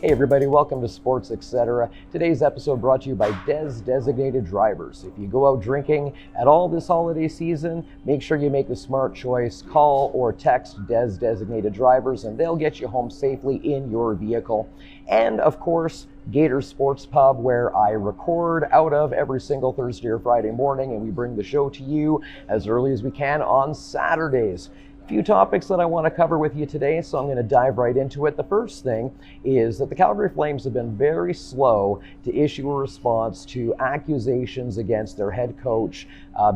Hey everybody, welcome to SportsXcetera. Today's episode brought to you by TAZ Designated Drivers. If you go out drinking at all this holiday season, make sure you make the smart choice. Call or text TAZ Designated Drivers and they'll get you home safely in your vehicle. And of course, Gator Sports Pub, where I record out of every single Thursday or Friday morning, and we bring the show to you as early as we can on Saturdays. Few topics that I want to cover with you today, so I'm going to dive right into it. The first thing is that the Calgary Flames have been very slow to issue a response to accusations against their head coach,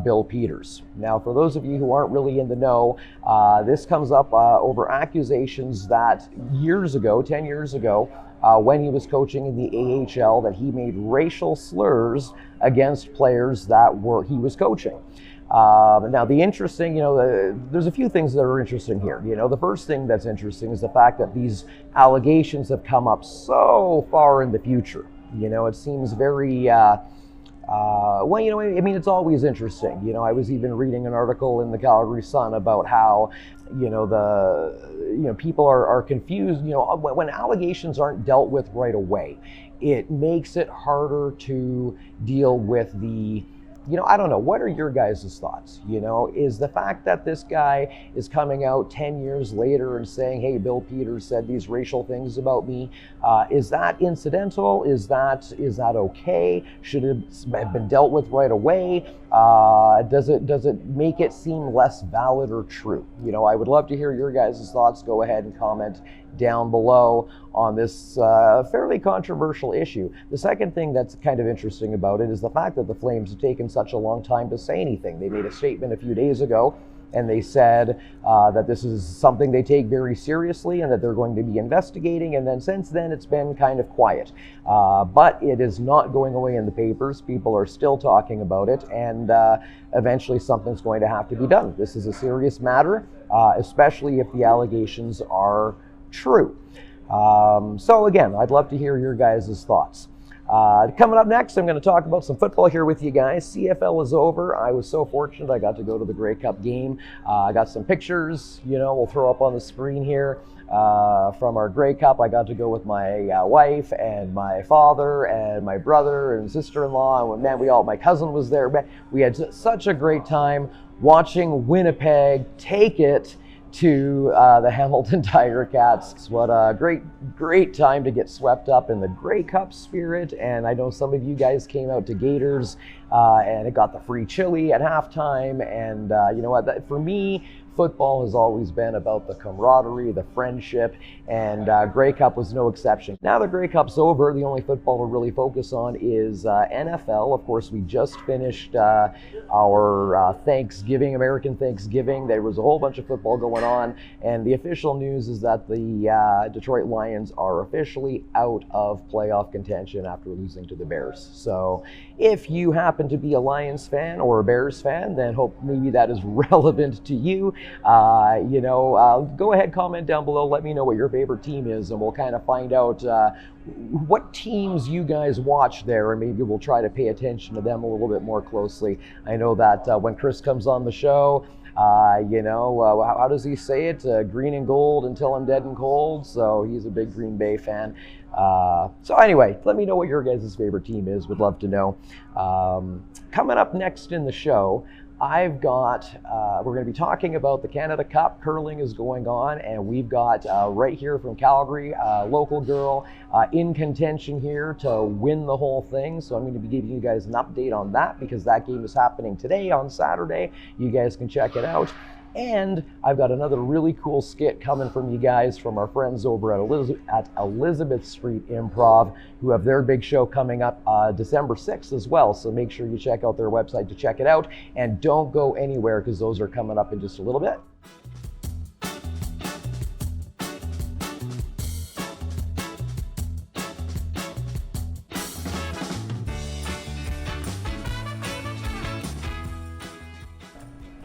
Bill Peters. Now, for those of you who aren't really in the know, this comes up over accusations that years ago, 10 years ago, when he was coaching in the AHL, that he made racial slurs against players that he was coaching. Now, the interesting, there's a few things that are interesting here. The first thing that's interesting is the fact that these allegations have come up so far in the future. It seems very, it's always interesting. I was even reading an article in the Calgary Sun about how, people are confused. When allegations aren't dealt with right away, it makes it harder to deal with the I don't know. What are your guys' thoughts? Is the fact that this guy is coming out 10 years later and saying, hey, Bill Peters said these racial things about me, is that incidental? Is that okay? Should it have been dealt with right away? Does it make it seem less valid or true? I would love to hear your guys' thoughts. Go ahead and comment down below on this fairly controversial issue. The second thing that's kind of interesting about it is the fact that the Flames have taken such a long time to say anything. They made a statement a few days ago and they said that this is something they take very seriously and that they're going to be investigating, and then since then it's been kind of quiet. But it is not going away in the papers. People are still talking about it, and eventually something's going to have to be done. This is a serious matter, especially if the allegations are true. So again, I'd love to hear your guys' thoughts. Coming up next, I'm going to talk about some football here with you guys. CFL is over. I was so fortunate I got to go to the Grey Cup game. I got some pictures, we'll throw up on the screen here from our Grey Cup. I got to go with my wife and my father and my brother and sister-in-law. And man, my cousin was there. Man, we had such a great time watching Winnipeg take it to the Hamilton Tiger Cats. What a great time to get swept up in the Grey Cup spirit. And I know some of you guys came out to Gators and it got the free chili at halftime. And you know what, for me, football has always been about the camaraderie, the friendship, and Grey Cup was no exception. Now the Grey Cup's over, the only football to really focus on is NFL. Of course, we just finished our Thanksgiving, American Thanksgiving. There was a whole bunch of football going on, and the official news is that the Detroit Lions are officially out of playoff contention after losing to the Bears. So if you happen to be a Lions fan or a Bears fan, then hope maybe that is relevant to you. Go ahead, comment down below, let me know what your favorite team is, and we'll kind of find out what teams you guys watch there, and maybe we'll try to pay attention to them a little bit more closely. I know that when Chris comes on the show, how does he say it? Green and gold until I'm dead and cold. So he's a big Green Bay fan. So anyway, let me know what your guys' favorite team is. Would love to know. Coming up next in the show, I've got, we're going to be talking about the Canada Cup. Curling is going on, and we've got right here from Calgary, a local girl in contention here to win the whole thing. So I'm going to be giving you guys an update on that because that game is happening today on Saturday. You guys can check it out. And I've got another really cool skit coming from you guys from our friends over at Elizabeth Street Improv, who have their big show coming up December 6th as well. So make sure you check out their website to check it out. And don't go anywhere because those are coming up in just a little bit.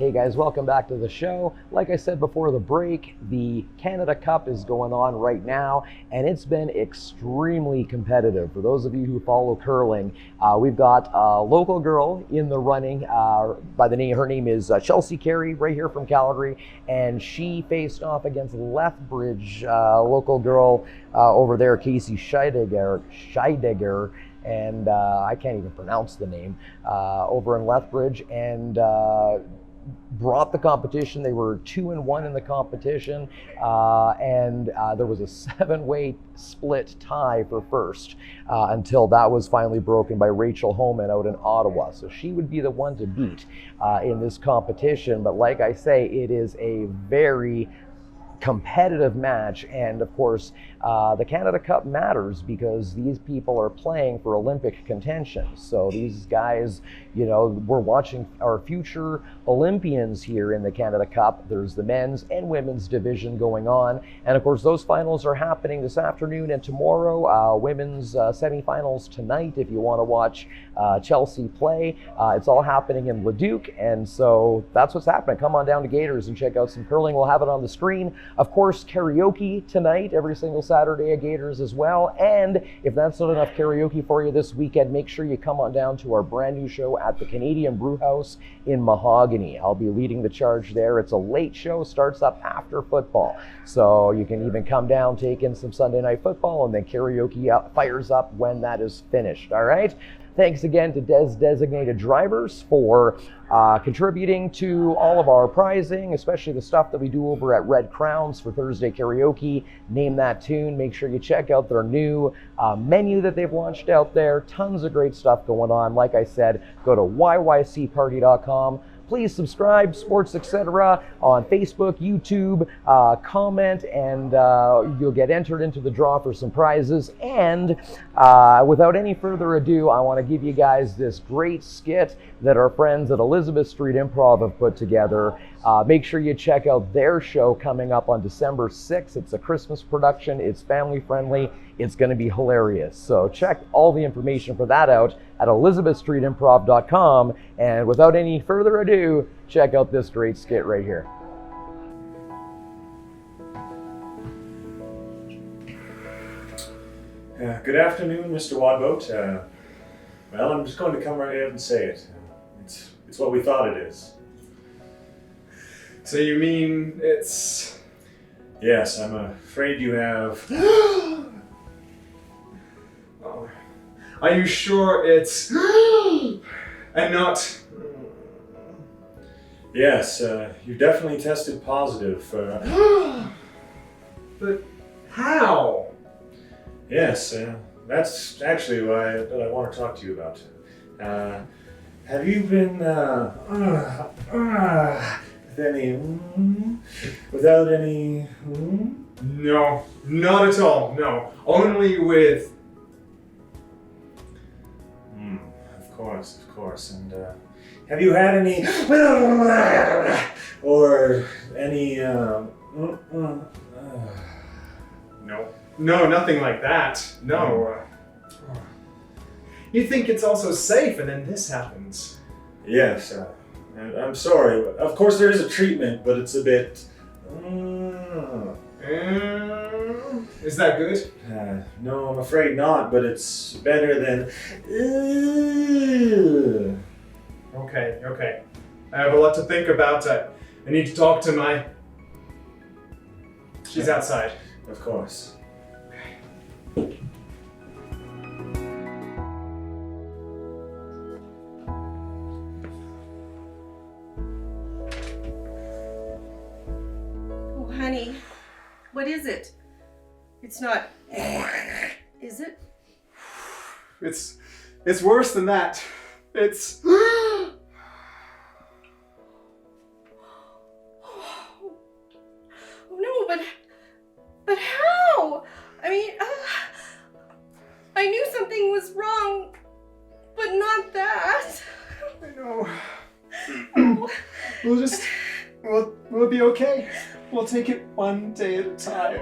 Hey guys, welcome back to the show. Like I said before the break, the Canada Cup is going on right now, and it's been extremely competitive. For those of you who follow curling, we've got a local girl in the running by the name, her name is Chelsea Carey, right here from Calgary, and she faced off against Lethbridge, local girl over there, Casey Scheidegger, and I can't even pronounce the name, over in Lethbridge, and brought the competition. They were 2-1 in the competition, and there was a 7-way split tie for first until that was finally broken by Rachel Homan out in Ottawa. So she would be the one to beat in this competition. But like I say, it is a very competitive match, and of course the Canada Cup matters because these people are playing for Olympic contention. So these guys, you know, we're watching our future Olympians here in the Canada Cup. There's the men's and women's division going on, and of course those finals are happening this afternoon and tomorrow. Women's semifinals tonight if you want to watch Chelsea play. It's all happening in Leduc, and so that's what's happening. Come on down to Gators and check out some curling. We'll have it on the screen. Of course, karaoke tonight, every single Saturday at Gators as well. And if that's not enough karaoke for you this weekend, make sure you come on down to our brand new show at the Canadian Brew House in Mahogany. I'll be leading the charge there. It's a late show, starts up after football. So you can even come down, take in some Sunday night football, and then karaoke fires up when that is finished. All right? Thanks again to TAZ Designated Drivers for contributing to all of our prizing, especially the stuff that we do over at Red Crowns for Thursday karaoke. Name that tune. Make sure you check out their new menu that they've launched out there. Tons of great stuff going on. Like I said, go to yycparty.com. Please subscribe, SportsXcetera, on Facebook, YouTube, comment, and you'll get entered into the draw for some prizes. And without any further ado, I want to give you guys this great skit that our friends at Elizabeth Street Improv have put together. Make sure you check out their show coming up on December 6th. It's a Christmas production. It's family friendly. It's going to be hilarious. So check all the information for that out at elizabethstreetimprov.com. And without any further ado, check out this great skit right here. Good afternoon, Mr. Wadboat. Well, I'm just going to come right out and say it. It's what we thought it is. So you mean it's... Yes, I'm afraid you have... Oh. Are you sure it's... and not... Yes, you definitely tested positive for... But how? Yes, that's actually what I want to talk to you about. Have you been without any? No, not at all. No, only with. Of course. And have you had any or any? No, nothing like that. No. You think it's also safe, and then this happens. Yes, I'm sorry. Of course, there is a treatment, but it's a bit. Is that good? No, I'm afraid not. But it's better than. Okay. I have a lot to think about. I need to talk to my. She's outside. Of course. Honey, what is it? It's not. Is it? It's worse than that. It's. Oh no, but how? I mean, I knew something was wrong, but not that. I know. Oh. We'll be okay. We'll take it one day at a time.